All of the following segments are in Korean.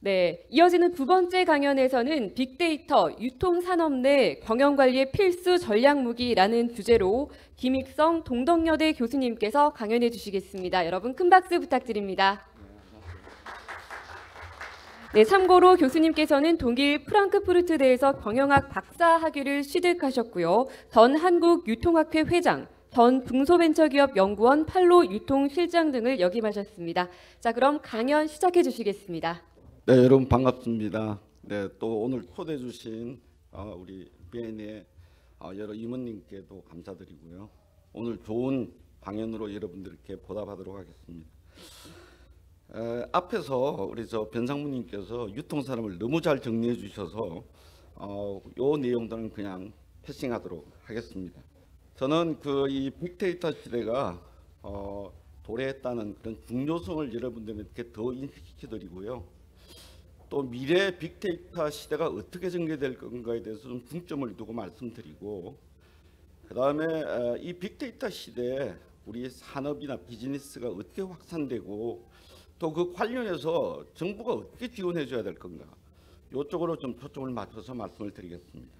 네, 이어지는 두 번째 강연에서는 빅데이터, 유통산업 내 경영관리의 필수 전략무기라는 주제로 김익성 동덕여대 교수님께서 강연해 주시겠습니다. 여러분 큰 박수 부탁드립니다. 네, 참고로 교수님께서는 독일 프랑크푸르트대에서 경영학 박사학위를 취득하셨고요. 전 한국유통학회 회장, 전 중소벤처기업연구원 팔로 유통실장 등을 역임하셨습니다. 자, 그럼 강연 시작해 주시겠습니다. 네, 여러분 반갑습니다. 네, 또 오늘 초대해 주신 우리 BN의 여러 임원님께도 감사드리고요. 오늘 좋은 강연으로 여러분들께 보답하도록 하겠습니다. 앞에서 우리 변상무님께서 유통산업을 너무 잘 정리해 주셔서 요 내용들은 그냥 패싱하도록 하겠습니다. 저는 이 빅데이터 시대가 도래했다는 그런 중요성을 여러분들께 더 인식시켜드리고요. 또 미래 빅데이터 시대가 어떻게 전개될 건가에 대해서 좀 중점을 두고 말씀드리고, 그 다음에 이 빅데이터 시대에 우리 산업이나 비즈니스가 어떻게 확산되고 또 그 관련해서 정부가 어떻게 지원해 줘야 될 건가, 이쪽으로 좀 초점을 맞춰서 말씀을 드리겠습니다.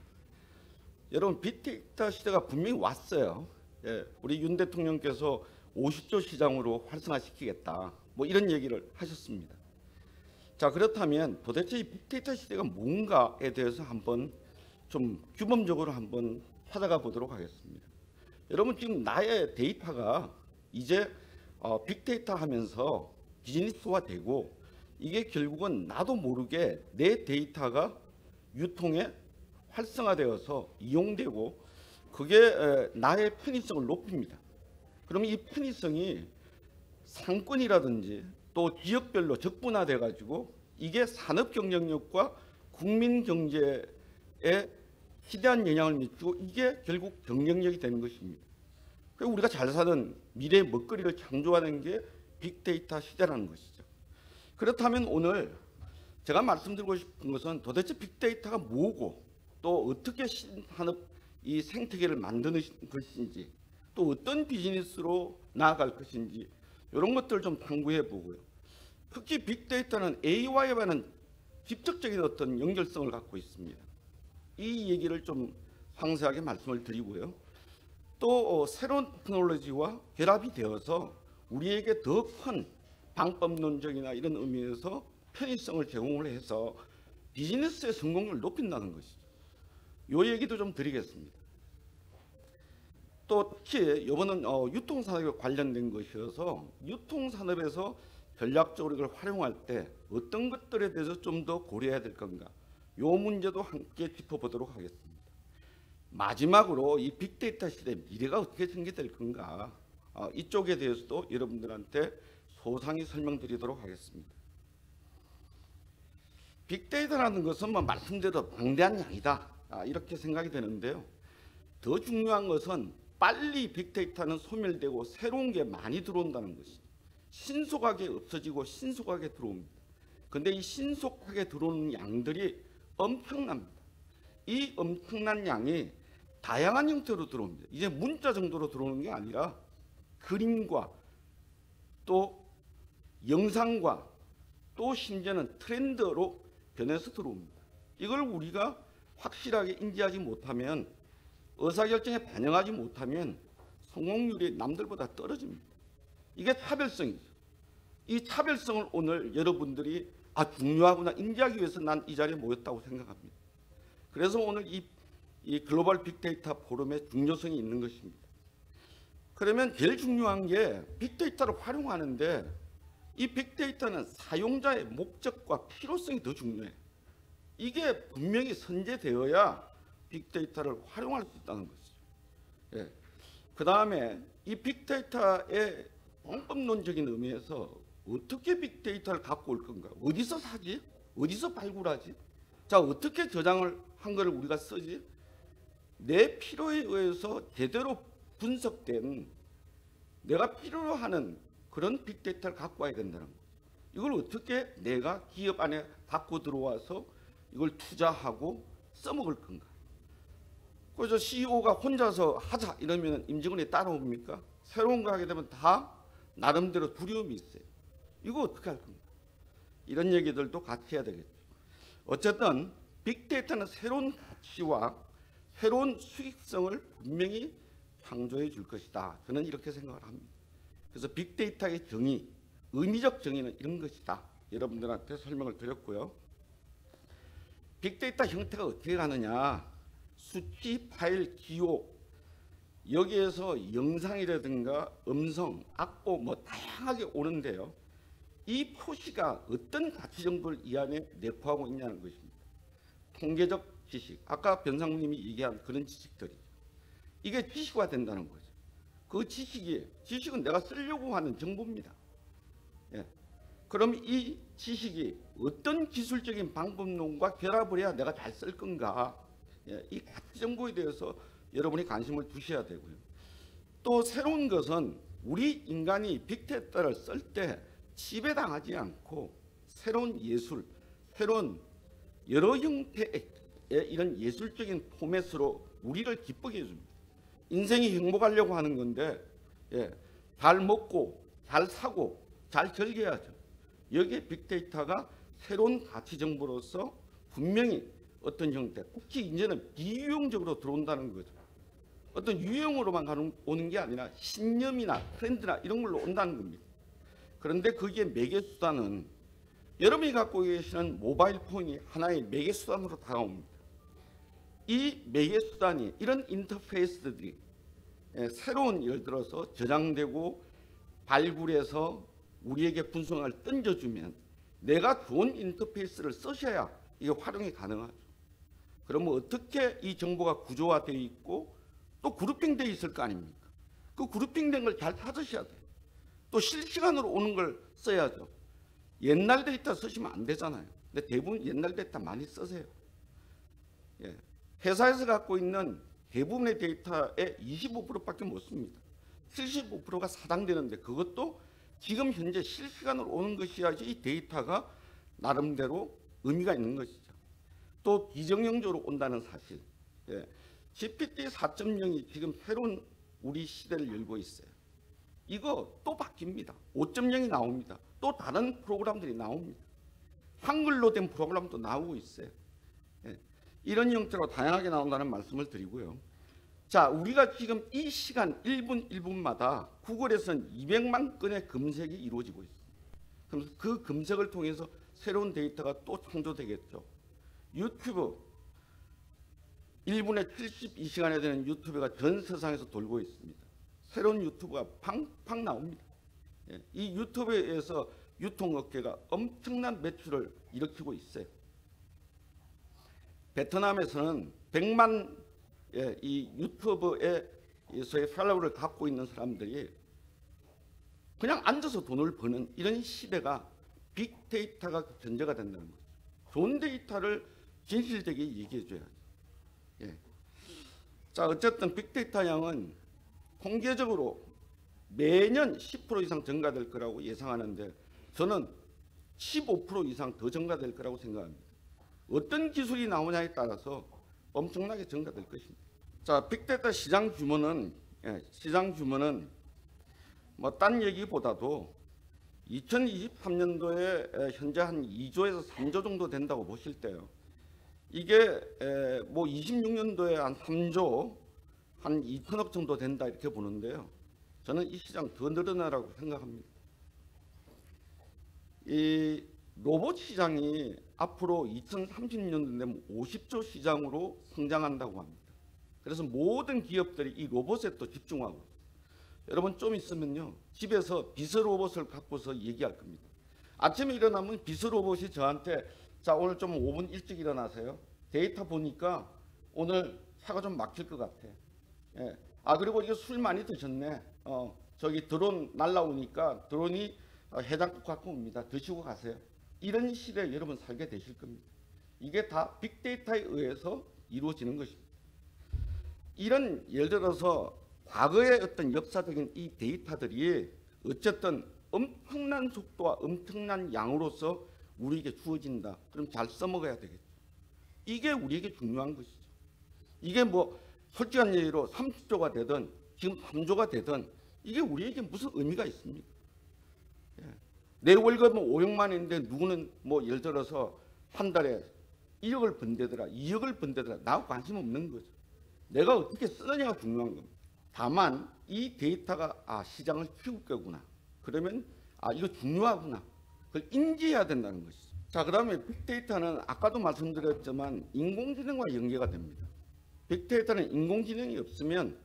여러분, 빅데이터 시대가 분명히 왔어요. 예, 우리 윤 대통령께서 50조 시장으로 활성화시키겠다, 뭐 이런 얘기를 하셨습니다. 자, 그렇다면 도대체 이 빅데이터 시대가 뭔가에 대해서 한번 좀 규범적으로 한번 찾아가 보도록 하겠습니다. 여러분, 지금 나의 데이터가 이제 빅데이터 하면서 비즈니스화되고, 이게 결국은 나도 모르게 내 데이터가 유통에 활성화되어서 이용되고, 그게 나의 편의성을 높입니다. 그러면 이 편의성이 상권이라든지 또 지역별로 적분화돼 가지고 이게 산업 경쟁력과 국민 경제에 시대한 영향을 미치고, 이게 결국 경쟁력이 되는 것입니다. 그리고 우리가 잘 사는 미래의 먹거리를 창조하는 게 빅데이터 시대라는 것이죠. 그렇다면 오늘 제가 말씀드리고 싶은 것은 도대체 빅데이터가 뭐고, 또 어떻게 신산업 이 생태계를 만드는 것인지, 또 어떤 비즈니스로 나아갈 것인지, 이런 것들을 좀 탐구해 보고요. 특히 빅데이터는 AI와는 직접적인 어떤 연결성을 갖고 있습니다. 이 얘기를 좀 상세하게 말씀을 드리고요. 또 새로운 테크놀로지와 결합이 되어서 우리에게 더 큰 방법론적이나 이런 의미에서 편의성을 제공을 해서 비즈니스의 성공률을 높인다는 것이죠. 이 얘기도 좀 드리겠습니다. 또 특히 이번은 유통산업에 관련된 것이어서 유통산업에서 전략적으로 이걸 활용할 때 어떤 것들에 대해서 좀 더 고려해야 될 건가, 이 문제도 함께 짚어보도록 하겠습니다. 마지막으로 이 빅데이터 시대 미래가 어떻게 전개될 건가, 이쪽에 대해서도 여러분들한테 소상히 설명드리도록 하겠습니다. 빅데이터라는 것은 뭐 말씀대로 방대한 양이다, 이렇게 생각이 되는데요. 더 중요한 것은 빨리 빅데이터는 소멸되고 새로운 게 많이 들어온다는 것이, 신속하게 없어지고 신속하게 들어옵니다. 근데 이 신속하게 들어오는 양들이 엄청납니다. 이 엄청난 양이 다양한 형태로 들어옵니다. 이제 문자 정도로 들어오는 게 아니라 그림과 또 영상과 또 심지어는 트렌드로 변해서 들어옵니다. 이걸 우리가 확실하게 인지하지 못하면, 의사결정에 반영하지 못하면 성공률이 남들보다 떨어집니다. 이게 차별성이죠. 이 차별성을 오늘 여러분들이 중요하구나 인지하기 위해서 난 이 자리에 모였다고 생각합니다. 그래서 오늘 이 글로벌 빅데이터 포럼의 중요성이 있는 것입니다. 그러면 제일 중요한 게 빅데이터를 활용하는데, 이 빅데이터는 사용자의 목적과 필요성이 더 중요해요. 이게 분명히 선제되어야 빅데이터를 활용할 수 있다는 것이죠. 예. 그 다음에 이 빅데이터의 방법론적인 의미에서 어떻게 빅데이터를 갖고 올 건가, 어디서 사지, 어디서 발굴하지, 자 어떻게 저장을 한 거를 우리가 쓰지, 내 필요에 의해서 제대로 분석된 내가 필요로 하는 그런 빅데이터를 갖고 와야 된다는 거예요. 이걸 어떻게 내가 기업 안에 갖고 들어와서 이걸 투자하고 써먹을 건가. 그래서 CEO가 혼자서 하자 이러면 임직원이 따라옵니까? 새로운 거 하게 되면 다 나름대로 두려움이 있어요. 이거 어떻게 할 겁니까? 이런 얘기들도 같이 해야 되겠죠. 어쨌든 빅데이터는 새로운 가치와 새로운 수익성을 분명히 창조해 줄 것이다. 저는 이렇게 생각을 합니다. 그래서 빅데이터의 정의, 의미적 정의는 이런 것이다. 여러분들한테 설명을 드렸고요. 빅데이터 형태가 어떻게 가느냐. 수치, 파일, 기호, 여기에서 영상이라든가 음성, 악보 뭐 다양하게 오는데요. 이 표시가 어떤 가치 정보를 이 안에 내포하고 있냐는 것입니다. 통계적 지식, 아까 변상무님이 얘기한 그런 지식들이죠. 이게 지식화 된다는 거죠. 그 지식은 내가 쓰려고 하는 정보입니다. 예. 그럼 이 지식이 어떤 기술적인 방법론과 결합을 해야 내가 잘 쓸 건가? 예. 이 가치 정보에 대해서 여러분이 관심을 두셔야 되고요. 또 새로운 것은 우리 인간이 빅데이터를 쓸 때 지배당하지 않고 새로운 예술, 새로운 여러 형태의 이런 예술적인 포맷으로 우리를 기쁘게 해줍니다. 인생이 행복하려고 하는 건데 잘 먹고 잘 사고 잘 즐겨야죠. 여기에 빅데이터가 새로운 가치 정보로서 분명히 어떤 형태, 특히 이제는 비유용적으로 들어온다는 거죠. 어떤 유형으로만 오는 게 아니라 신념이나 트렌드나 이런 걸로 온다는 겁니다. 그런데 거기에 매개수단은 여러분이 갖고 계시는 모바일 폰이 하나의 매개수단으로 다가옵니다. 이 매개수단이 이런 인터페이스들이 새로운 예를 들어서 저장되고 발굴해서 우리에게 분석을 던져주면 내가 좋은 인터페이스를 쓰셔야 이게 활용이 가능하죠. 그러면 어떻게 이 정보가 구조화되어 있고 또 그룹핑되어 있을 거 아닙니까? 그 그룹핑된 걸 잘 찾으셔야 돼요. 또 실시간으로 오는 걸 써야죠. 옛날 데이터 쓰시면 안 되잖아요. 근데 대부분 옛날 데이터 많이 쓰세요. 예. 회사에서 갖고 있는 대부분의 데이터의 25%밖에 못 씁니다. 75%가 사장되는데 그것도 지금 현재 실시간으로 오는 것이야지 이 데이터가 나름대로 의미가 있는 것이죠. 또 비정형적으로 온다는 사실. 예. GPT 4.0이 지금 새로운 우리 시대를 열고 있어요. 이거 또 바뀝니다. 5.0이 나옵니다. 또 다른 프로그램들이 나옵니다. 한글로 된 프로그램도 나오고 있어요. 예. 이런 형태로 다양하게 나온다는 말씀을 드리고요. 자, 우리가 지금 이 시간 1분 1분마다 구글에서는 200만 건의 검색이 이루어지고 있습니다. 그럼 그 검색을 통해서 새로운 데이터가 또 창조되겠죠. 유튜브 1분에 72시간에 되는 유튜브가 전 세상에서 돌고 있습니다. 새로운 유튜브가 팡팡 나옵니다. 예, 이 유튜브에서 유통업계가 엄청난 매출을 일으키고 있어요. 베트남에서는 100만 이 유튜브에서의 팔로워를 갖고 있는 사람들이 그냥 앉아서 돈을 버는 이런 시대가 빅데이터가 전제가 된다는 거죠. 좋은 데이터를 진실되게 얘기해 줘야죠. 예. 자, 어쨌든 빅데이터 양은 통계적으로 매년 10% 이상 증가될 거라고 예상하는데 저는 15% 이상 더 증가될 거라고 생각합니다. 어떤 기술이 나오냐에 따라서 엄청나게 증가될 것입니다. 자, 빅데이터 시장 규모는 뭐 딴 얘기보다도 2023년도에 현재 한 2조에서 3조 정도 된다고 보실 때요. 이게 뭐 26년도에 한 3조 한 2천억 정도 된다 이렇게 보는데요. 저는 이 시장 더 늘어나라고 생각합니다. 이 로봇 시장이 앞으로 2030년도 되면 50조 시장으로 성장한다고 합니다. 그래서 모든 기업들이 이 로봇에 또 집중하고 있어요. 여러분 좀 있으면요. 집에서 비서 로봇을 갖고서 얘기할 겁니다. 아침에 일어나면 비서 로봇이 저한테 자 오늘 좀 5분 일찍 일어나세요. 데이터 보니까 오늘 차가 좀 막힐 것 같아. 예. 아 그리고 이거 술 많이 드셨네. 저기 드론 날라오니까 드론이 해장국 갖고 옵니다. 드시고 가세요. 이런 시대에 여러분 살게 되실 겁니다. 이게 다 빅데이터에 의해서 이루어지는 것입니다. 이런 예를 들어서 과거의 어떤 역사적인 이 데이터들이 어쨌든 엄청난 속도와 엄청난 양으로서 우리에게 주어진다. 그럼 잘 써먹어야 되겠죠. 이게 우리에게 중요한 것이죠. 이게 뭐 솔직한 얘기로 30조가 되든 지금 3조가 되든 이게 우리에게 무슨 의미가 있습니까? 예. 내 월급은 5억만 원인데 누구는 뭐 예를 들어서 한 달에 1억을 번대더라, 2억을 번대더라. 나하고 관심 없는 거죠. 내가 어떻게 쓰느냐가 중요한 겁니다. 다만 이 데이터가 시장을 키울 거구나. 그러면 이거 중요하구나. 그걸 인지해야 된다는 것이죠. 자, 그다음에 빅데이터는 아까도 말씀드렸지만 인공지능과 연계가 됩니다. 빅데이터는 인공지능이 없으면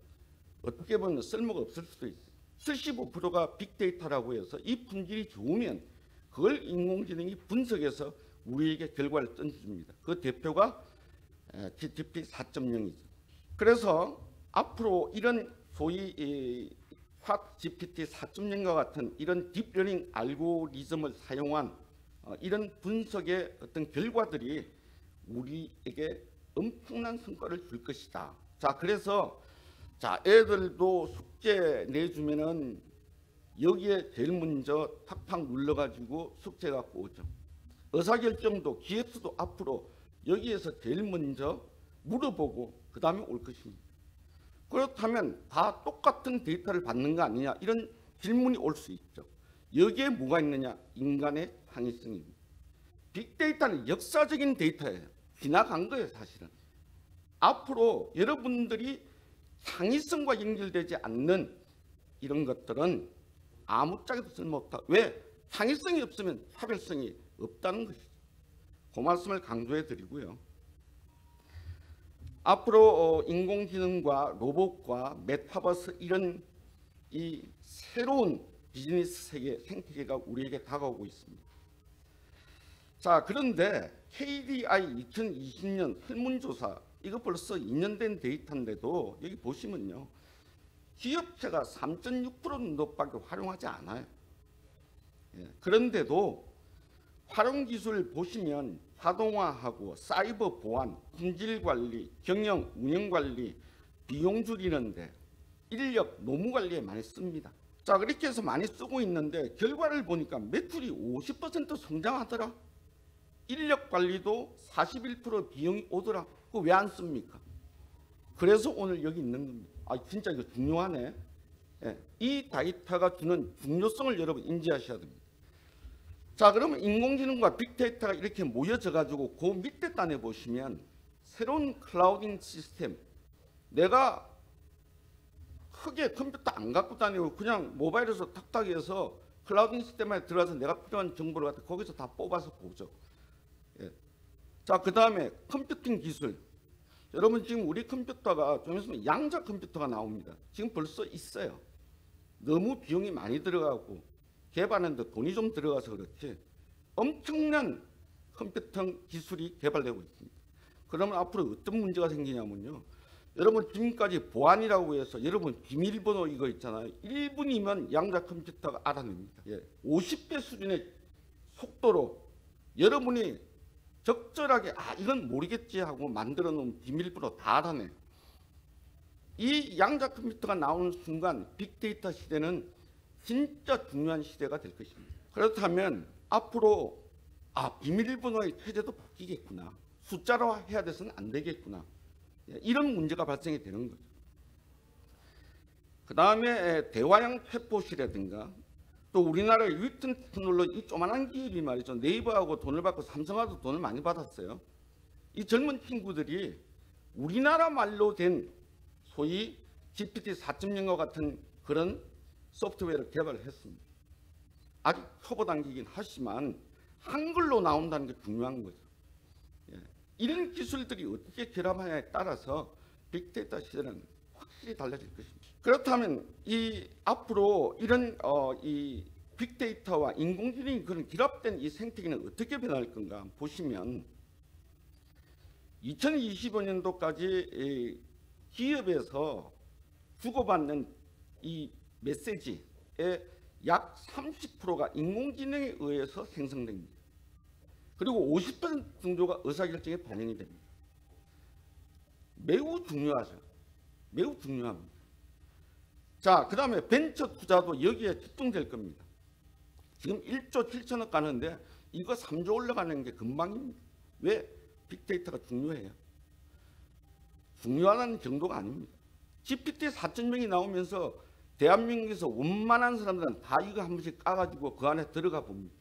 어떻게 보면 쓸모가 없을 수도 있어요. 75%가 빅데이터라고 해서 이 품질이 좋으면 그걸 인공지능이 분석해서 우리에게 결과를 던져줍니다. 그 대표가 GPT 4.0이죠. 그래서 앞으로 이런 소위 GPT 4.0과 같은 이런 딥러닝 알고리즘을 사용한 이런 분석의 어떤 결과들이 우리에게 엄청난 성과를 줄 것이다. 자, 그래서 애들도 숙제 내주면은 여기에 제일 먼저 탁탁 눌러가지고 숙제 갖고 오죠. 의사결정도 기획서도 앞으로 여기에서 제일 먼저 물어보고 그 다음에 올 것입니다. 그렇다면 다 똑같은 데이터를 받는 거 아니냐, 이런 질문이 올 수 있죠. 여기에 뭐가 있느냐? 인간의 창의성입니다. 빅데이터는 역사적인 데이터예요. 지나간 거예요, 사실은. 앞으로 여러분들이 창의성과 연결되지 않는 이런 것들은 아무짝에도 쓸모없다. 왜? 창의성이 없으면 차별성이 없다는 것이죠. 그 말씀을 강조해 드리고요. 앞으로 인공지능과 로봇과 메타버스 이런 이 새로운 비즈니스 세계, 생태계가 우리에게 다가오고 있습니다. 자, 그런데 KDI 2020년 설문조사, 이거 벌써 2년 된 데이터인데도 여기 보시면요, 기업체가 3.6% 정도밖에 활용하지 않아요. 그런데도 활용 기술 보시면 자동화하고 사이버 보안, 품질 관리, 경영, 운영 관리, 비용 줄이는데 인력, 노무 관리에 많이 씁니다. 자, 그렇게 해서 많이 쓰고 있는데 결과를 보니까 매출이 50% 성장하더라. 인력 관리도 41% 비용이 오더라. 그거 왜 안 씁니까? 그래서 오늘 여기 있는 겁니다. 진짜 이거 중요하네. 이 데이터가 주는 중요성을 여러분 인지하셔야 됩니다. 자, 그러면 인공지능과 빅데이터가 이렇게 모여져 가지고 그 밑에 단에 보시면 새로운 클라우딩 시스템, 내가 크게 컴퓨터 안 갖고 다니고 그냥 모바일에서 탁탁 해서 클라우딩 시스템에 들어가서 내가 필요한 정보를 갖다 거기서 다 뽑아서 보죠. 자, 그 다음에 컴퓨팅 기술. 여러분, 지금 우리 컴퓨터가 좀 있으면 양자 컴퓨터가 나옵니다. 지금 벌써 있어요. 너무 비용이 많이 들어가고 개발하는데 돈이 좀 들어가서 그렇지 엄청난 컴퓨터 기술이 개발되고 있습니다. 그러면 앞으로 어떤 문제가 생기냐면요, 여러분 지금까지 보안이라고 해서 여러분 비밀번호 이거 있잖아요. 1분이면 양자 컴퓨터가 알아냅니다. 50배 수준의 속도로 여러분이 적절하게 이건 모르겠지 하고 만들어 놓은 비밀번호 다 알아내. 이 양자 컴퓨터가 나오는 순간 빅데이터 시대는 진짜 중요한 시대가 될 것입니다. 그렇다면 앞으로 비밀번호의 체제도 바뀌겠구나. 숫자로 해야 돼서는 안 되겠구나. 이런 문제가 발생이 되는 거죠. 그 다음에 대화형 챗봇이라든가 또 우리나라의 유이튼 테크놀로지, 이 조만한 기업이 말이죠. 네이버하고 돈을 받고 삼성하고 돈을 많이 받았어요. 이 젊은 친구들이 우리나라 말로 된 소위 GPT 4.0과 같은 그런 소프트웨어를 개발을 했습니다. 아직 초보 단계이긴 하지만 한글로 나온다는 게 중요한 거죠. 이런 기술들이 어떻게 결합하냐에 따라서 빅데이터 시대는 확실히 달라질 것입니다. 그렇다면 이 앞으로 이런 이 빅데이터와 인공지능이 그런 결합된 이 생태계는 어떻게 변할 건가 보시면 2025년도까지 기업에서 주고받는 이 메시지의 약 30%가 인공지능에 의해서 생성됩니다. 그리고 50% 정도가 의사결정에 반영이 됩니다. 매우 중요하죠. 매우 중요합니다. 자, 그 다음에 벤처 투자도 여기에 집중될 겁니다. 지금 1조 7천억 가는데 이거 3조 올라가는 게 금방입니다. 왜? 빅데이터가 중요해요. 중요한 정도가 아닙니다. GPT 4.0이 나오면서 대한민국에서 원만한 사람들은 다 이거 한 번씩 까가지고 그 안에 들어가 봅니다.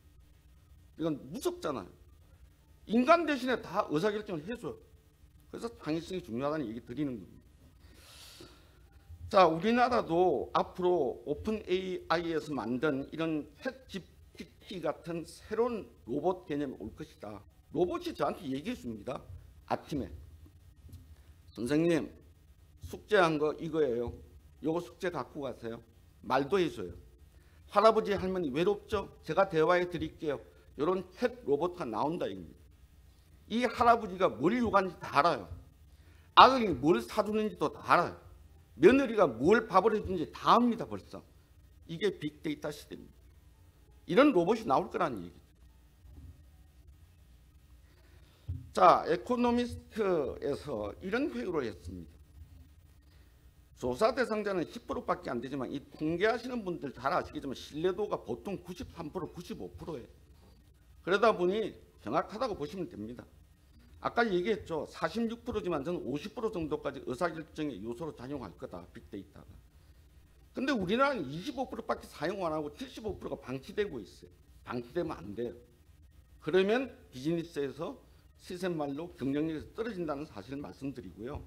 이건 무섭잖아요. 인간 대신에 다 의사결정을 해줘요. 그래서 창의성이 중요하다는 얘기 드리는 겁니다. 자, 우리나라도 앞으로 오픈 AI에서 만든 이런 챗GPT 같은 새로운 로봇 개념이 올 것이다. 로봇이 저한테 얘기해 줍니다. 아침에 선생님 숙제한 거 이거예요. 요거 숙제 갖고 가세요. 말도 해줘요. 할아버지 할머니 외롭죠? 제가 대화해 드릴게요. 이런 챗 로봇가 나온다 이겁니다. 이 할아버지가 뭘 요구하는지 다 알아요. 아들이 뭘 사주는지도 다 알아요. 며느리가 뭘 밥을 해주는지 다 압니다. 벌써. 이게 빅데이터 시대입니다. 이런 로봇이 나올 거라는 얘기죠. 자, 에코노미스트에서 이런 회의를 했습니다. 조사 대상자는 10%밖에 안 되지만 이 통계하시는 분들 잘 아시겠지만 신뢰도가 보통 93%, 95%예요. 그러다 보니 정확하다고 보시면 됩니다. 아까 얘기했죠. 46%지만 저는 50% 정도까지 의사결정의 요소로 작용할 거다. 빅데이터가. 근데 우리나라는 25%밖에 사용 안 하고 75%가 방치되고 있어요. 방치되면 안 돼요. 그러면 비즈니스에서 시세말로 경쟁력에서 떨어진다는 사실을 말씀드리고요.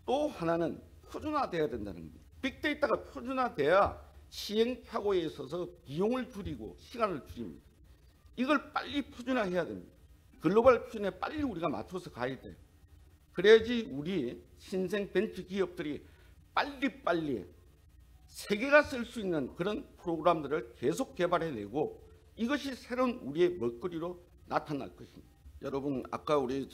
또 하나는 표준화돼야 된다는 겁니다. 빅데이터가 표준화돼야 시행착오에 있어서 비용을 줄이고 시간을 줄입니다. 이걸 빨리 표준화해야 됩니다. 글로벌 표준에 빨리 우리가 맞춰서 가야 돼요. 그래야지 우리 신생 벤처 기업들이 빨리빨리 세계가 쓸 수 있는 그런 프로그램들을 계속 개발해내고 이것이 새로운 우리의 먹거리로 나타날 것입니다. 여러분 아까 우리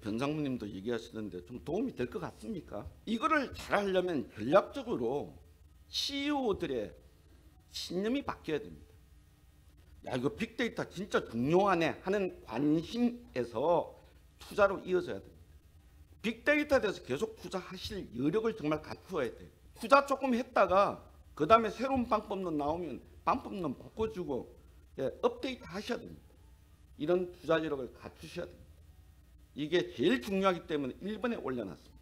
변상무님도 얘기하시는데 좀 도움이 될 것 같습니까? 이거를 잘 하려면 전략적으로 CEO들의 신념이 바뀌어야 됩니다. 야 이거 빅데이터 진짜 중요하네 하는 관심에서 투자로 이어져야 됩니다. 빅데이터에 대해서 계속 투자하실 여력을 정말 갖추어야 돼요. 투자 조금 했다가 그 다음에 새로운 방법론 나오면 방법론 바꿔주고 업데이트 하셔야 됩니다. 이런 투자 여력을 갖추셔야 됩니다. 이게 제일 중요하기 때문에 1번에 올려놨습니다.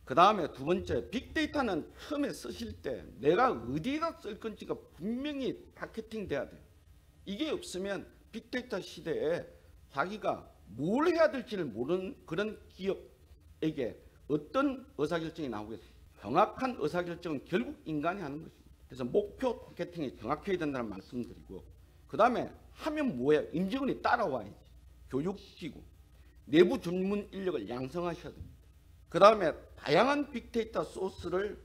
그 다음에 두 번째, 빅데이터는 처음에 쓰실 때 내가 어디에다 쓸 건지가 분명히 타겟팅 돼야 돼요. 이게 없으면 빅데이터 시대에 자기가 뭘 해야 될지를 모르는 그런 기업에게 어떤 의사결정이 나오겠어요. 정확한 의사결정은 결국 인간이 하는 것입니다. 그래서 목표 타겟팅이 정확해야 된다는 말씀드리고, 그 다음에 하면 뭐예요? 임직원이 따라와야지. 교육기구, 내부 전문 인력을 양성하셔야 됩니다. 그 다음에 다양한 빅데이터 소스를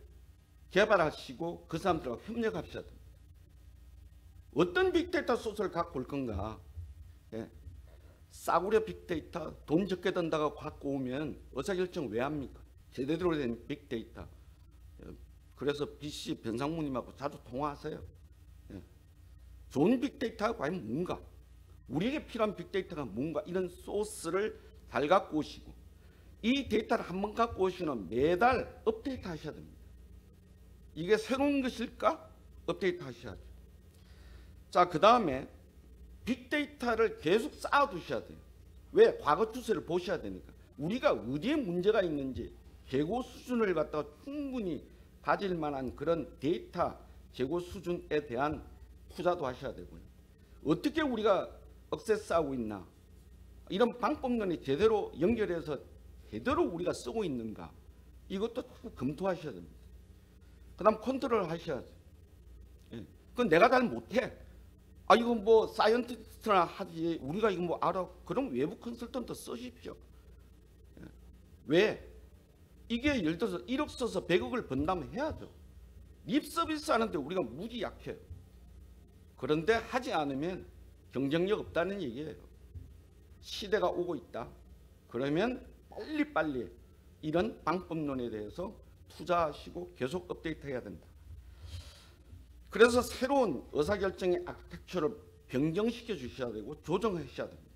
개발하시고 그 사람들과 협력하셔야 됩니다. 어떤 빅데이터 소스를 갖고 올 건가? 싸구려 빅데이터, 돈 적게 든다고 갖고 오면 의사결정 왜 합니까? 제대로 된 빅데이터. 그래서 BC 변상무님하고 자주 통화하세요. 좋은 빅데이터가 과연 뭔가? 우리에게 필요한 빅데이터가 뭔가? 이런 소스를 잘 갖고 오시고, 이 데이터를 한번 갖고 오시면 매달 업데이트 하셔야 됩니다. 이게 새로운 것일까? 업데이트 하셔야죠. 자, 그 다음에 빅데이터를 계속 쌓아두셔야 돼요. 왜? 과거 추세를 보셔야 되니까. 우리가 어디에 문제가 있는지 재고 수준을 갖다가 충분히 가질 만한 그런 데이터 재고 수준에 대한 투자도 하셔야 되고요. 어떻게 우리가 억세스하고 있나? 이런 방법론이 제대로 연결해서 제대로 우리가 쓰고 있는가? 이것도 검토하셔야 됩니다. 그 다음 컨트롤 하셔야죠. 그건 내가 잘 못해. 아, 이거 뭐 사이언티스트나 하지. 우리가 이거 뭐 알아. 그럼 외부 컨설턴트 쓰십시오. 왜? 이게 예를 들어서 1억 써서 100억을 번다면 해야죠. 립 서비스 하는데 우리가 무지 약해요. 그런데 하지 않으면 경쟁력 없다는 얘기예요. 시대가 오고 있다. 그러면 빨리빨리 이런 방법론에 대해서 투자하시고 계속 업데이트해야 된다. 그래서 새로운 의사결정의 아키텍처를 변경시켜 주셔야 되고 조정하셔야 됩니다.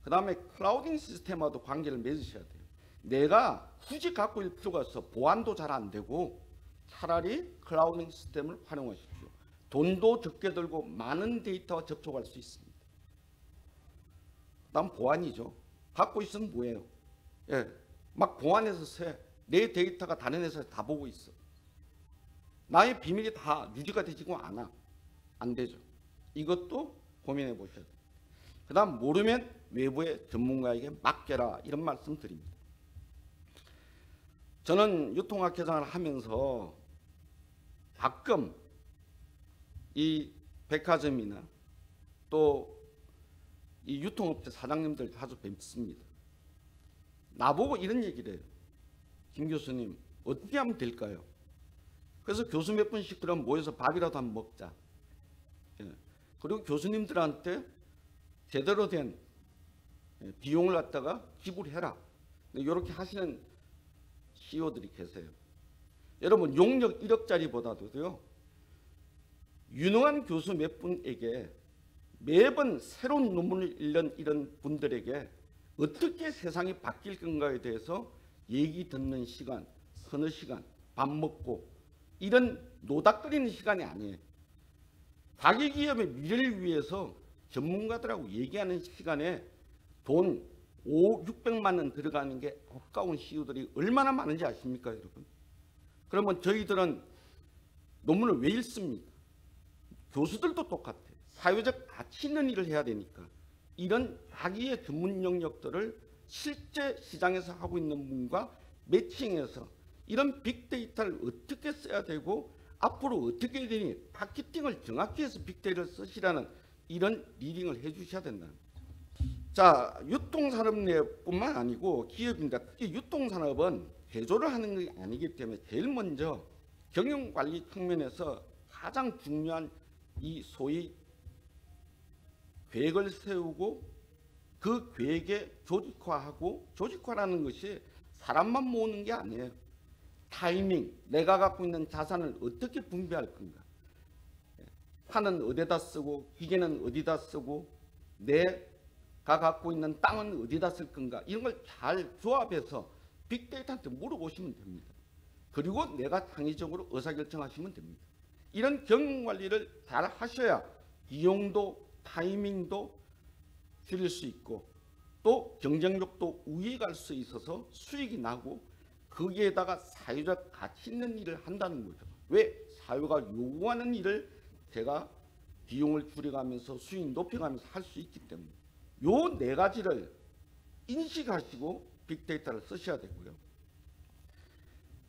그 다음에 클라우딩 시스템과도 관계를 맺으셔야 돼요. 내가 굳이 갖고 있을 필요가 없어. 보안도 잘 안 되고 차라리 클라우딩 시스템을 활용하십시오. 돈도 적게 들고 많은 데이터와 접촉할 수 있습니다. 다음 보안이죠. 갖고 있으면 뭐예요? 막 보안해서 새. 내 데이터가 다른 회사에 다 보고 있어. 나의 비밀이 다 유지가 되지고 않아. 안 되죠. 이것도 고민해 보셔야 돼요. 그 다음 모르면 외부의 전문가에게 맡겨라 이런 말씀 드립니다. 저는 유통학 개장을 하면서 가끔 이 백화점이나 또 이 유통업체 사장님들 자주 뵙습니다. 나보고 이런 얘기를 해요. 김 교수님 어떻게 하면 될까요? 그래서 교수 몇 분씩 그럼 모여서 밥이라도 한번 먹자. 그리고 교수님들한테 제대로 된 비용을 갖다가 지불해라. 이렇게 하시는 CEO들이 계세요. 여러분 용역 1억짜리보다도요. 유능한 교수 몇 분에게 매번 새로운 논문을 읽는 이런 분들에게 어떻게 세상이 바뀔 건가에 대해서 얘기 듣는 시간, 서너 시간, 밥 먹고 이런 노닥거리는 시간이 아니에요. 자기 기업의 미래를 위해서 전문가들하고 얘기하는 시간에 돈 600만 원 들어가는 게 아까운 CEO들이 얼마나 많은지 아십니까, 여러분? 그러면 저희들은 논문을 왜 읽습니까? 교수들도 똑같아요. 사회적 가치 있는 일을 해야 되니까 이런 자기의 전문 영역들을 실제 시장에서 하고 있는 분과 매칭해서 이런 빅데이터를 어떻게 써야 되고 앞으로 어떻게 해야 되니 마케팅을 정확히 해서 빅데이터를 쓰시라는 이런 리딩을 해 주셔야 된다는 거죠. 자, 유통산업 내뿐만 아니고 기업입니다. 특히 유통산업은 개조를 하는 게 아니기 때문에 제일 먼저 경영관리 측면에서 가장 중요한 이 소위 계획을 세우고 그 계획에 조직화하고 조직화라는 것이 사람만 모으는 게 아니에요. 타이밍, 내가 갖고 있는 자산을 어떻게 분배할 건가. 판은 어디다 쓰고 기계는 어디다 쓰고 내가 갖고 있는 땅은 어디다 쓸 건가. 이런 걸 잘 조합해서 빅데이터한테 물어보시면 됩니다. 그리고 내가 창의적으로 의사결정하시면 됩니다. 이런 경영관리를 잘 하셔야 비용도 타이밍도 줄일 수 있고 또 경쟁력도 우위에 갈 수 있어서 수익이 나고 거기에다가 사회적 가치 있는 일을 한다는 거죠. 왜? 사회가 요구하는 일을 제가 비용을 줄여가면서 수익 높여가면서 할 수 있기 때문에 요 네 가지를 인식하시고 빅데이터를 쓰셔야 되고요.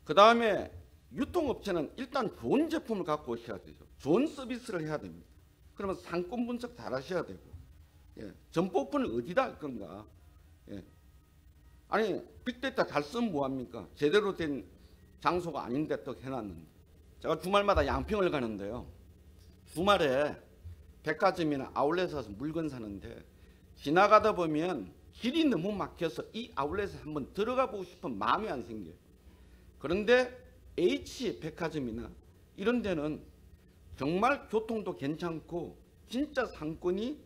그 다음에 유통업체는 일단 좋은 제품을 갖고 오셔야 되죠. 좋은 서비스를 해야 됩니다. 그러면 상권 분석 잘 하셔야 되고 점포폰을 어디다 할 건가. 아니 빅데이터 잘 쓰면 뭐합니까? 제대로 된 장소가 아닌데 또 해놨는데. 제가 주말마다 양평을 가는데요. 주말에 백화점이나 아울렛에 가서 물건 사는데 지나가다 보면 길이 너무 막혀서 이 아울렛에 한번 들어가 보고 싶은 마음이 안 생겨요. 그런데 H 백화점이나 이런 데는 정말 교통도 괜찮고 진짜 상권이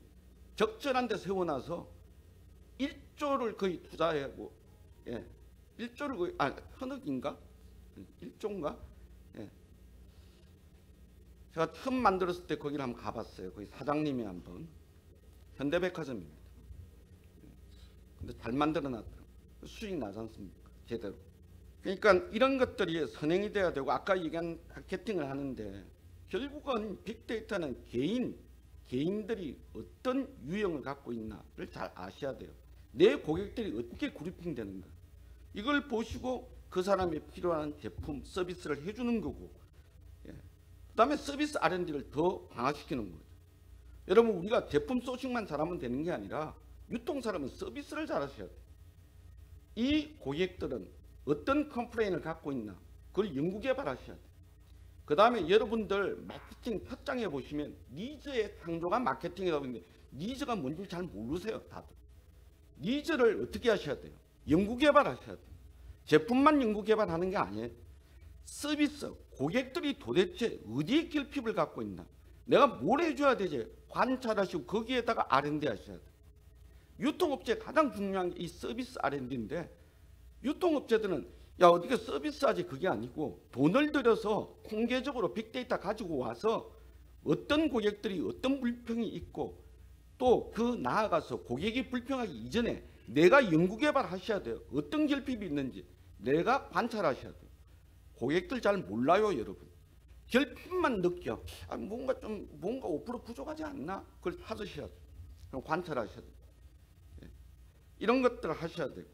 적절한 데 세워놔서 1조를 거의 투자하고 1조를 거의 현억인가? 1조인가? 제가 처음 만들었을 때 거기를 한번 가봤어요. 거기 사장님이 한번 현대백화점입니다. 근데 잘 만들어놨더라고요. 수익 나지 않습니까? 제대로. 그러니까 이런 것들이 선행이 돼야 되고 아까 얘기한 마케팅을 하는데 결국은 빅데이터는 개인들이 어떤 유형을 갖고 있나를 잘 아셔야 돼요. 내 고객들이 어떻게 그룹핑 되는가. 이걸 보시고 그 사람이 필요한 제품, 서비스를 해주는 거고 그다음에 서비스 R&D를 더 강화시키는 거죠. 여러분 우리가 제품 소싱만 잘하면 되는 게 아니라 유통사람은 서비스를 잘 하셔야 돼요. 이 고객들은 어떤 컴플레인을 갖고 있나 그걸 연구개발하셔야 돼요. 그 다음에 여러분들 마케팅 첫장에 보시면 니즈의 창조가 마케팅이라고 하는데 니즈가 뭔지 잘 모르세요. 다들. 니즈를 어떻게 하셔야 돼요? 연구개발하셔야 돼요. 제품만 연구개발하는 게 아니에요. 서비스, 고객들이 도대체 어디에 결핍을 갖고 있나 내가 뭘 해줘야 되지 관찰하시고 거기에다가 R&D 하셔야 돼요. 유통업체 가장 중요한 게 이 서비스 R&D인데 유통업체들은 야 어떻게 서비스하지 그게 아니고 돈을 들여서 통계적으로 빅데이터 가지고 와서 어떤 고객들이 어떤 불평이 있고 또 그 나아가서 고객이 불평하기 이전에 내가 연구개발 하셔야 돼요. 어떤 결핍이 있는지 내가 관찰하셔야 돼요. 고객들 잘 몰라요 여러분. 결핍만 느껴. 뭔가 5% 부족하지 않나? 그걸 찾으셔야 돼요. 그럼 관찰하셔야 돼요. 이런 것들을 하셔야 되고,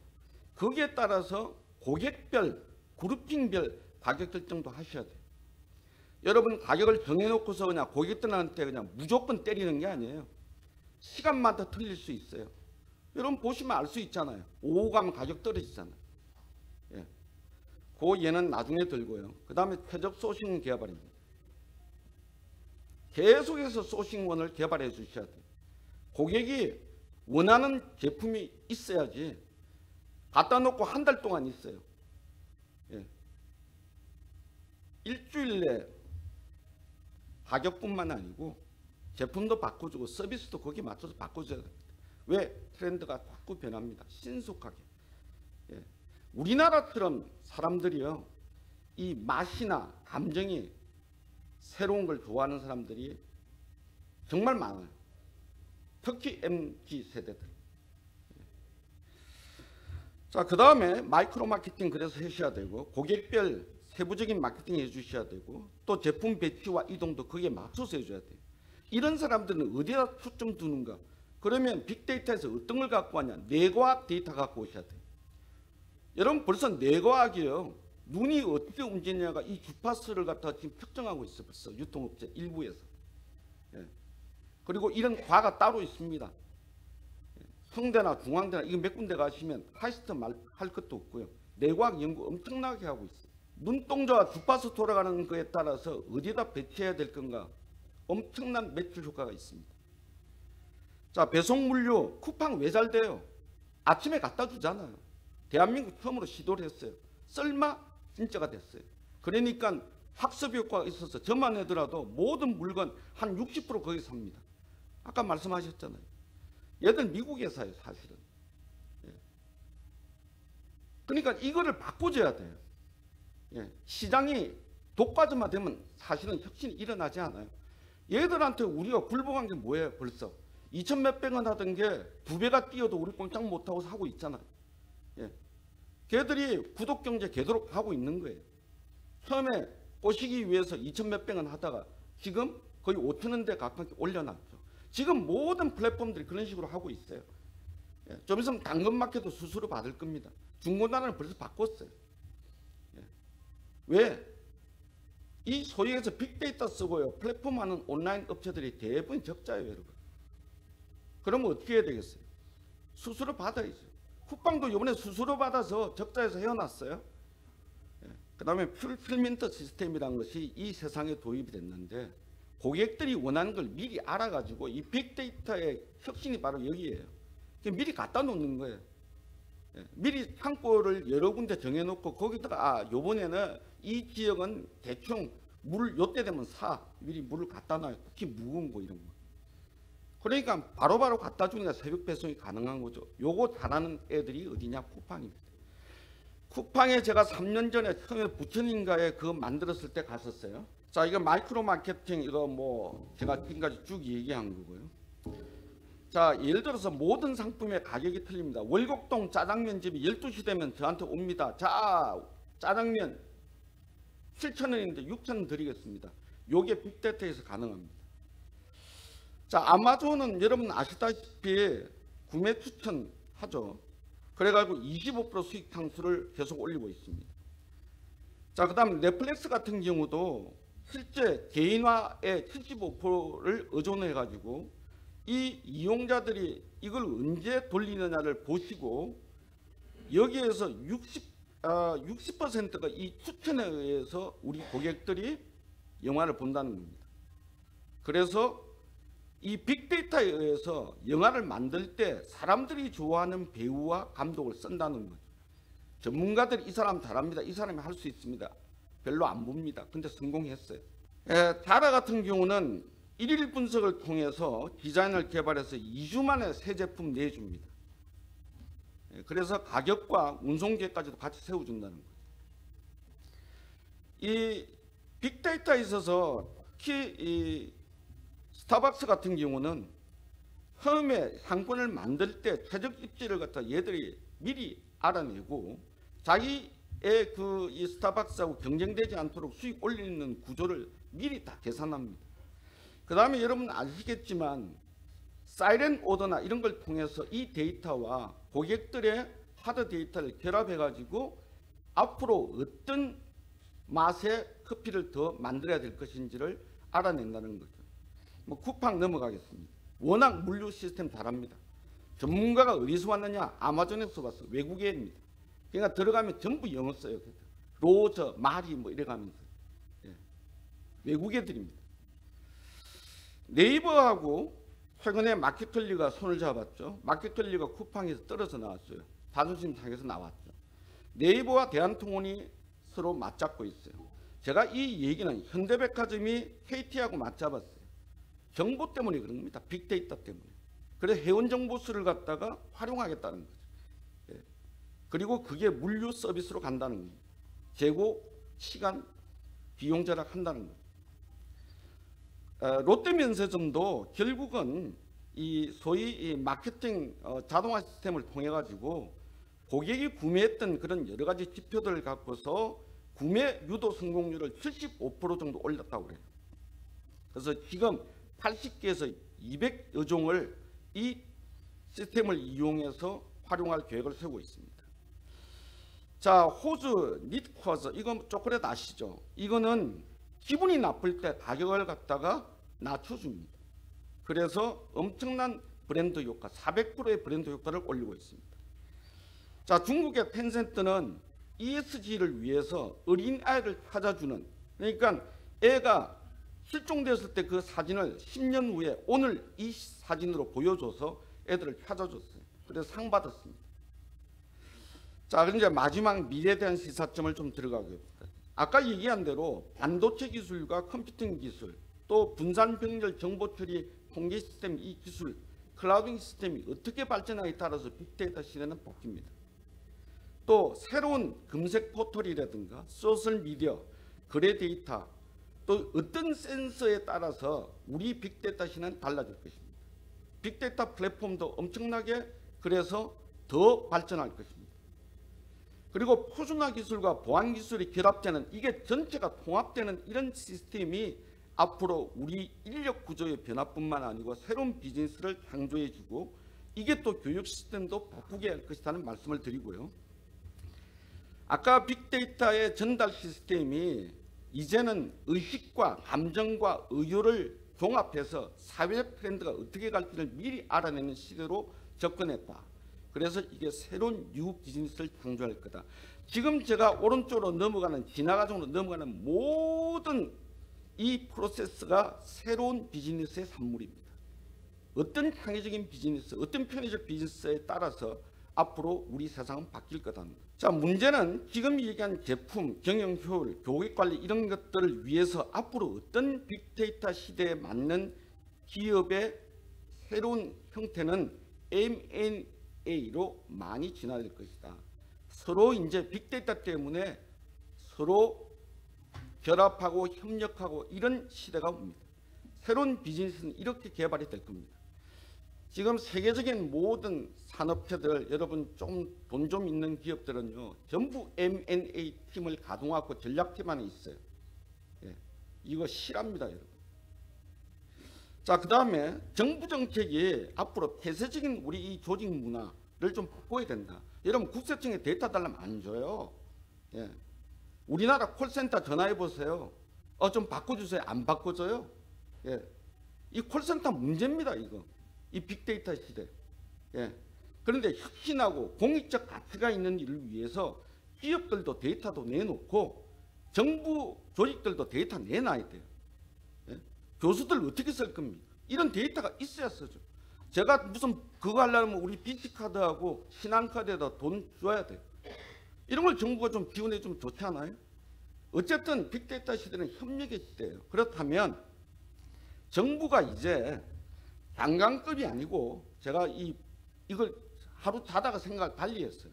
거기에 따라서 고객별, 그룹핑별 가격 결정도 하셔야 돼요. 여러분 가격을 정해놓고서 그냥 고객들한테 그냥 무조건 때리는 게 아니에요. 시간마다 틀릴 수 있어요. 여러분 보시면 알 수 있잖아요. 오후 가면 가격 떨어지잖아요. 예. 그 얘는 나중에 들고요. 그 다음에 최적 소싱 개발입니다. 계속해서 소싱원을 개발해 주셔야 돼요. 고객이 원하는 제품이 있어야지 갖다 놓고 한 달 동안 있어요. 예. 일주일 내 가격뿐만 아니고 제품도 바꿔주고 서비스도 거기에 맞춰서 바꿔줘야 됩니다. 왜? 트렌드가 자꾸 변합니다. 신속하게. 예. 우리나라처럼 사람들이요, 이 맛이나 감정이 새로운 걸 좋아하는 사람들이 정말 많아요. 특히 MZ 세대들. 자, 그 다음에 마이크로 마케팅 그래서 하셔야 되고, 고객별 세부적인 마케팅 해주셔야 되고, 또 제품 배치와 이동도 거기에 맞춰서 해줘야 돼요. 이런 사람들은 어디다 초점 두는가? 그러면 빅데이터에서 어떤 걸 갖고 왔냐? 뇌과학 데이터 갖고 오셔야 돼요. 여러분 벌써 뇌과학이요, 눈이 어떻게 움직이냐가 이 주파수를 갖다가 지금 측정하고 있어. 벌써 유통업체 일부에서. 예. 그리고 이런 과가 따로 있습니다. 성대나 중앙대나 이거 몇 군데 가시면 카이스트 할 것도 없고요. 뇌과학 연구 엄청나게 하고 있어요. 눈동자와 주파수 돌아가는 거에 따라서 어디다 배치해야 될 건가? 엄청난 매출 효과가 있습니다. 자, 배송 물류 쿠팡 왜 잘 돼요? 아침에 갖다 주잖아요. 대한민국 처음으로 시도를 했어요. 설마 진짜가 됐어요. 그러니까 학습 효과가 있어서 저만 하더라도 모든 물건 한 60% 거기 삽니다. 아까 말씀하셨잖아요. 얘들 미국 회사예요, 사실은. 예. 그러니까 이거를 바꿔줘야 돼요. 예. 시장이 독과점화되면 사실은 혁신이 일어나지 않아요. 얘들한테 우리가 굴복한 게 뭐예요? 벌써 2천 몇백 원 하던 게 2배가 뛰어도 우리 꼼짝 못하고 사고 있잖아요. 예. 걔들이 구독경제 걔대로 하고 있는 거예요. 처음에 꼬시기 위해서 2천 몇백 원 하다가 지금 거의 5천 원대 가깝게 올려놨죠. 지금 모든 플랫폼들이 그런 식으로 하고 있어요. 예. 좀 있으면 당근마켓도 수수료 받을 겁니다. 중고나라는 벌써 바꿨어요. 예. 왜? 이 소위에서 빅데이터 쓰고요, 플랫폼 하는 온라인 업체들이 대부분 적자예요, 여러분. 그러면 어떻게 해야 되겠어요? 수수료 받아야죠. 쿠팡도 이번에 수수료 받아서 적자에서 헤어났어요. 예. 그 다음에 풀필멘트 시스템이라는 것이 이 세상에 도입이 됐는데, 고객들이 원하는 걸 미리 알아가지고 이 빅데이터의 혁신이 바로 여기에요. 미리 갖다 놓는 거예요. 예. 미리 창고를 여러 군데 정해놓고 거기다가 요번에는 이 지역은 대충 물 요때 되면 미리 물을 갖다 놔요. 특히 무거운 거 이런 거. 그러니까 바로바로 갖다 주니까 새벽 배송이 가능한 거죠. 요거 잘하는 애들이 어디냐? 쿠팡입니다. 쿠팡에 제가 3년 전에 처음에 부천인가에 그거 만들었을 때 갔었어요. 자, 이거 마이크로 마케팅, 이거 뭐 제가 지금까지 쭉 얘기한 거고요. 자, 예를 들어서 모든 상품의 가격이 틀립니다. 월곡동 짜장면 집이 12시 되면 저한테 옵니다. 자, 짜장면 7,000원인데 6,000원 드리겠습니다. 요게 빅데이터에서 가능합니다. 자, 아마존은 여러분 아시다시피 구매 추천하죠. 그래가지고 25% 수익 창수를 계속 올리고 있습니다. 자, 그 다음 넷플릭스 같은 경우도 실제 개인화에 75%를 의존해가지고 이 이용자들이 이걸 언제 돌리느냐를 보시고 여기에서 60%가 이 추천에 의해서 우리 고객들이 영화를 본다는 겁니다. 그래서 이 빅데이터에 의해서 영화를 만들 때 사람들이 좋아하는 배우와 감독을 쓴다는 거죠. 전문가들이 이 사람 잘합니다, 이 사람이 할 수 있습니다, 별로 안 봅니다. 근데 성공했어요. 자라 같은 경우는 1일 분석을 통해서 디자인을 개발해서 2주 만에 새 제품 내줍니다. 그래서 가격과 운송계까지도 같이 세워준다는 거죠. 이 빅데이터에 있어서 특히 이 스타벅스 같은 경우는 처음에 상권을 만들 때 최적 입지를 갖다 얘들이 미리 알아내고 자기의 이 스타벅스하고 경쟁되지 않도록 수익 올리는 구조를 미리 다 계산합니다. 그 다음에 여러분 아시겠지만 사이렌 오더나 이런 걸 통해서 이 데이터와 고객들의 하드 데이터를 결합해 가지고 앞으로 어떤 맛의 커피를 더 만들어야 될 것인지를 알아낸다는 거죠. 뭐 쿠팡 넘어가겠습니다. 워낙 물류 시스템 잘합니다. 전문가가 어디서 왔느냐? 아마존에서 왔어. 외국인입니다. 그러니까 들어가면 전부 영어 써요. 로저, 마리 뭐 이래가면서. 예. 외국 애들입니다. 네이버하고 최근에 마켓컬리가 손을 잡았죠. 마켓컬리가 쿠팡에서 떨어져 나왔어요. 자존심 상해서 나왔죠. 네이버와 대한통운이 서로 맞잡고 있어요. 제가 이 얘기는 현대백화점이 KT하고 맞잡았어요. 정보 때문에 그런 겁니다. 빅데이터 때문에. 그래서 회원정보수를 갖다가 활용하겠다는 거죠. 예. 그리고 그게 물류 서비스로 간다는 겁니다. 재고, 시간, 비용 절약한다는 거죠. 롯데면세점도 결국은 이 소위 이 마케팅 자동화 시스템을 통해 가지고 고객이 구매했던 그런 여러 가지 지표들을 갖고서 구매 유도 성공률을 75% 정도 올렸다고 그래요. 그래서 지금 80개에서 200여 종을 이 시스템을 이용해서 활용할 계획을 세우고 있습니다. 자, 호주 니트쿼서 이건 초콜릿 아시죠? 이거는 기분이 나쁠 때 가격을 갖다가 낮춰줍니다. 그래서 엄청난 브랜드 효과, 400%의 브랜드 효과를 올리고 있습니다. 자, 중국의 텐센트는 ESG를 위해서 어린 아이를 찾아주는, 그러니까 애가 실종됐을 때 그 사진을 10년 후에 오늘 이 사진으로 보여줘서 애들을 찾아줬어요. 그래서 상 받았습니다. 자, 그럼 이제 마지막 미래에 대한 시사점을 좀 들어가겠습니다. 아까 얘기한 대로 반도체 기술과 컴퓨팅 기술, 또 분산 병렬 정보 처리 통계 시스템 이 기술, 클라우딩 시스템이 어떻게 발전하에 따라서 빅데이터 시대는 바뀝니다. 또 새로운 검색 포털이라든가 소셜 미디어, 거래 데이터, 또 어떤 센서에 따라서 우리 빅데이터 시대는 달라질 것입니다. 빅데이터 플랫폼도 엄청나게 그래서 더 발전할 것입니다. 그리고 표준화 기술과 보안 기술이 결합되는 이게 전체가 통합되는 이런 시스템이 앞으로 우리 인력 구조의 변화뿐만 아니고 새로운 비즈니스를 창조해주고 이게 또 교육 시스템도 바꾸게 할 것이라는 말씀을 드리고요. 아까 빅데이터의 전달 시스템이 이제는 의식과 감정과 의료를 종합해서 사회 트렌드가 어떻게 갈지를 미리 알아내는 시대로 접근했다. 그래서 이게 새로운 뉴 비즈니스를 창조할 거다. 지금 제가 오른쪽으로 넘어가는 지나가정으로 넘어가는 모든 이 프로세스가 새로운 비즈니스의 산물입니다. 어떤 창의적인 비즈니스, 어떤 편의적 비즈니스에 따라서 앞으로 우리 세상은 바뀔 거다는 거죠. 자, 문제는 지금 얘기한 제품, 경영 효율, 고객 관리 이런 것들을 위해서 앞으로 어떤 빅데이터 시대에 맞는 기업의 새로운 형태는 M&A로 많이 진화될 것이다. 서로 이제 빅데이터 때문에 서로 결합하고 협력하고 이런 시대가 옵니다. 새로운 비즈니스는 이렇게 개발이 될 겁니다. 지금 세계적인 모든 산업체들 여러분 좀 돈 좀 있는 기업들은요 전부 M&A 팀을 가동하고 전략팀 안에 있어요. 예, 이거 실합니다, 여러분. 자, 그 다음에 정부 정책이 앞으로 폐쇄적인 우리 이 조직 문화를 좀 바꿔야 된다. 여러분 국세청에 데이터 달라면 안 줘요. 예. 우리나라 콜센터 전화해 보세요. 좀 바꿔주세요. 안 바꿔줘요. 예. 이 콜센터 문제입니다, 이거. 이 빅데이터 시대. 예. 그런데 혁신하고 공익적 가치가 있는 일을 위해서 기업들도 데이터도 내놓고 정부 조직들도 데이터 내놔야 돼요. 예. 교수들 어떻게 쓸 겁니까? 이런 데이터가 있어야 쓰죠. 제가 무슨 그거 하려면 우리 비티카드하고 신한카드에다 돈 줘야 돼요. 이런 걸 정부가 좀 지원해 주면 좋지 않아요? 어쨌든 빅데이터 시대는 협력의 시대예요. 그렇다면 정부가 이제 장관급이 아니고 제가 이걸 하루 자다가 생각을 달리 했어요.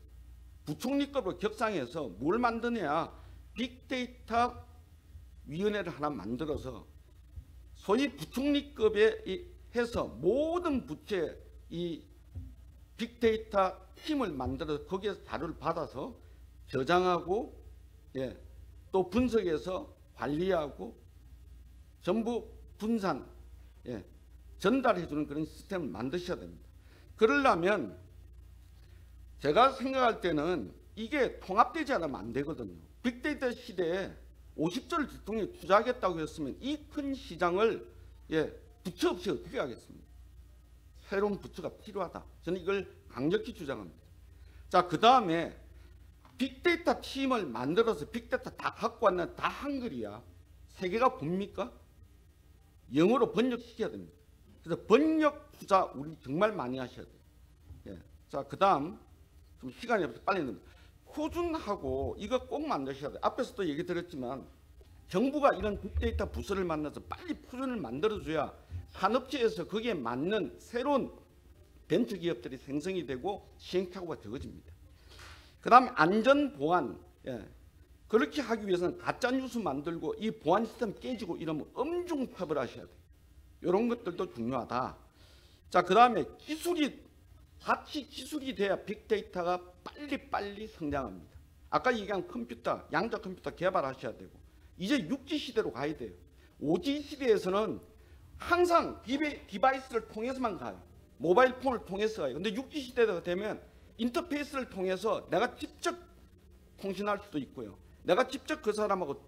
부총리급으로 격상해서 뭘 만드냐, 빅데이터 위원회를 하나 만들어서 소위 부총리급에 해서 모든 부처에 이 빅데이터 팀을 만들어서 거기에서 자료를 받아서 저장하고 예, 또 분석해서 관리하고 전부 분산, 예, 전달해주는 그런 시스템을 만드셔야 됩니다. 그러려면 제가 생각할 때는 이게 통합되지 않으면 안 되거든요. 빅데이터 시대에 50조를 대통령이 투자하겠다고 했으면 이 큰 시장을, 예, 부처 없이 어떻게 하겠습니까? 새로운 부처가 필요하다. 저는 이걸 강력히 주장합니다. 자, 그 다음에 빅데이터 팀을 만들어서 빅데이터 다 갖고 왔는 다 한글이야. 세계가 봅니까? 영어로 번역시켜야 됩니다. 그래서 번역 투자 우리 정말 많이 하셔야 돼요. 예. 자, 그 다음 좀 시간이 없어서 빨리 넣습니다. 표준하고 이거 꼭 만드셔야 돼요. 앞에서도 얘기 드렸지만 정부가 이런 빅데이터 부서를 만나서 빨리 표준을 만들어줘야 산업체에서 거기에 맞는 새로운 벤처기업들이 생성이 되고 시행착오가 적어집니다. 그 다음에 안전보안, 예. 그렇게 하기 위해서는 가짜뉴스 만들고 이 보안 시스템 깨지고 이러면 엄중팝을 하셔야 돼요. 이런 것들도 중요하다. 자, 그 다음에 같이 기술이 돼야 빅데이터가 빨리 성장합니다. 아까 얘기한 컴퓨터, 양자 컴퓨터 개발하셔야 되고 이제 6G 시대로 가야 돼요. 5G 시대에서는 항상 디바이스를 통해서만 가요. 모바일 폰을 통해서 가요. 근데 6G 시대가 되면 인터페이스를 통해서 내가 직접 통신할 수도 있고요. 내가 직접 그 사람하고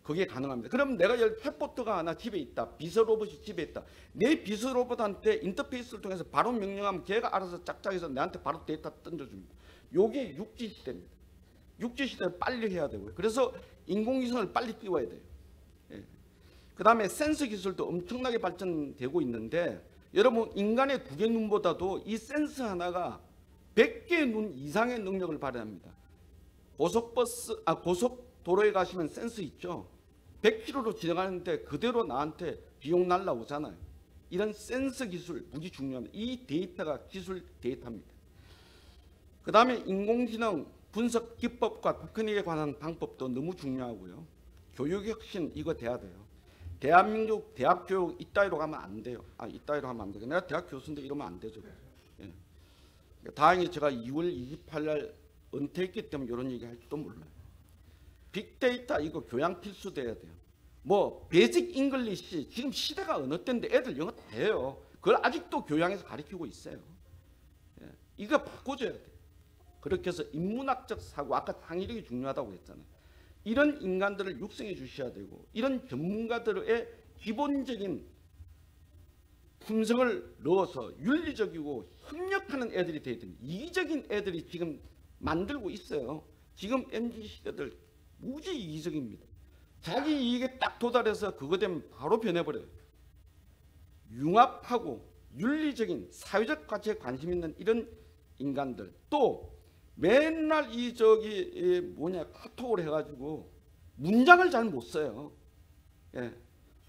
그게 가능합니다. 그럼 내가 여기 챗보트가 하나 집에 있다. 비서 로봇이 집에 있다. 내 비서 로봇한테 인터페이스를 통해서 바로 명령하면 걔가 알아서 짝짝해서 내한테 바로 데이터 던져줍니다. 요게 6G 시대입니다. 6G 시대를 빨리 해야 되고요. 그래서 인공위성을 빨리 띄워야 돼요. 예. 그 다음에 센서 기술도 엄청나게 발전되고 있는데 여러분 인간의 2개 눈보다도 이 센서 하나가 100개 눈 이상의 능력을 발휘합니다. 고속도로에 가시면 센서 있죠. 100km로 지나가는데 그대로 나한테 비용 날라오잖아요. 이런 센서 기술 무지 중요합니다. 이 데이터가 기술 데이터입니다. 그 다음에 인공지능 분석 기법과 테크닉에 관한 방법도 너무 중요하고요. 교육혁신 이거 돼야 돼요. 대한민국 대학 교육 이따위로 가면 안 돼요. 이따위로 하면 안 돼요. 내가 대학 교수인데 이러면 안 되죠. 예. 다행히 제가 2월 28일 날 은퇴했기 때문에 이런 얘기 할지도 몰라요. 빅데이터 이거 교양 필수 돼야 돼요. 뭐 베이직 잉글리시 지금 시대가 어느 때인데 애들 영어 다 해요. 그걸 아직도 교양에서 가르치고 있어요. 예. 이거 바꿔줘야 돼요. 그렇게 해서 인문학적 사고, 아까 창의력이 중요하다고 했잖아요. 이런 인간들을 육성해 주셔야 되고 이런 전문가들의 기본적인 품성을 넣어서 윤리적이고 협력하는 애들이 돼야 됩니다. 이기적인 애들이 지금 만들고 있어요. 지금 MZ 시대들 무지 이기적입니다. 자기 이익에 딱 도달해서 그거 되면 바로 변해버려요. 융합하고 윤리적인 사회적 가치에 관심 있는 이런 인간들 또 맨날 카톡을 해가지고 문장을 잘 못 써요. 예.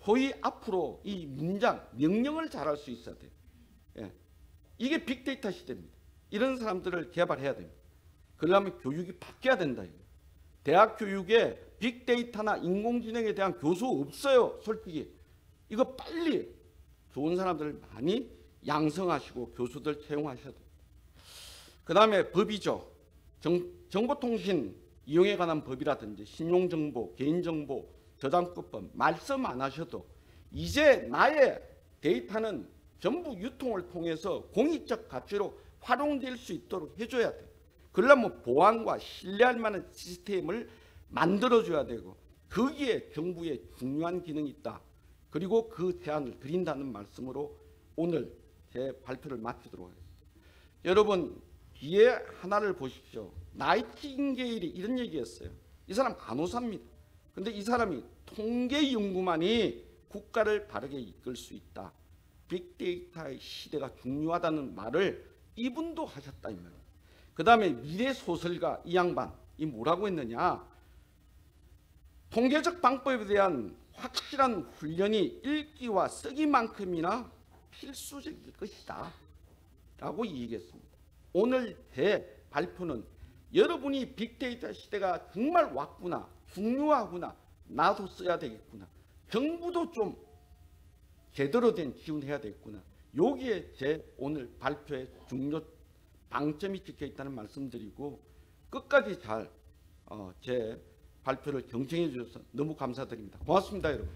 소위 앞으로 이 문장 명령을 잘할 수 있어야 돼요. 예. 이게 빅데이터 시대입니다. 이런 사람들을 개발해야 됩니다. 그러려면 교육이 바뀌어야 된다. 대학 교육에 빅데이터나 인공지능에 대한 교수 없어요. 솔직히 이거 빨리 좋은 사람들을 많이 양성하시고 교수들 채용하셔야 돼요. 그 다음에 법이죠. 정보통신 이용에 관한 법이라든지 신용정보, 개인정보, 저작권법 말씀 안 하셔도 이제 나의 데이터는 전부 유통을 통해서 공익적 가치로 활용될 수 있도록 해줘야 돼요. 그러려면 보안과 신뢰할 만한 시스템을 만들어줘야 되고 거기에 정부의 중요한 기능이 있다. 그리고 그 제안을 드린다는 말씀으로 오늘 제 발표를 마치도록 하겠습니다. 여러분 뒤에 하나를 보십시오. 나이팅게일이 이런 얘기했어요. 이 사람 간호사입니다. 근데 이 사람이 통계 연구만이 국가를 바르게 이끌 수 있다. 빅데이터의 시대가 중요하다는 말을 이분도 하셨다 이 말이에요. 그 다음에 미래소설가 이 양반 이 뭐라고 했느냐. 통계적 방법에 대한 확실한 훈련이 읽기와 쓰기만큼이나 필수적일 것이다 라고 얘기했습니다. 오늘 제 발표는 여러분이 빅데이터 시대가 정말 왔구나, 중요하구나, 나도 써야 되겠구나, 정부도 좀 제대로 된 지원해야 되겠구나, 여기에 제 오늘 발표의 중요 방점이 찍혀 있다는 말씀드리고 끝까지 잘 제 발표를 경청해 주셔서 너무 감사드립니다. 고맙습니다, 여러분.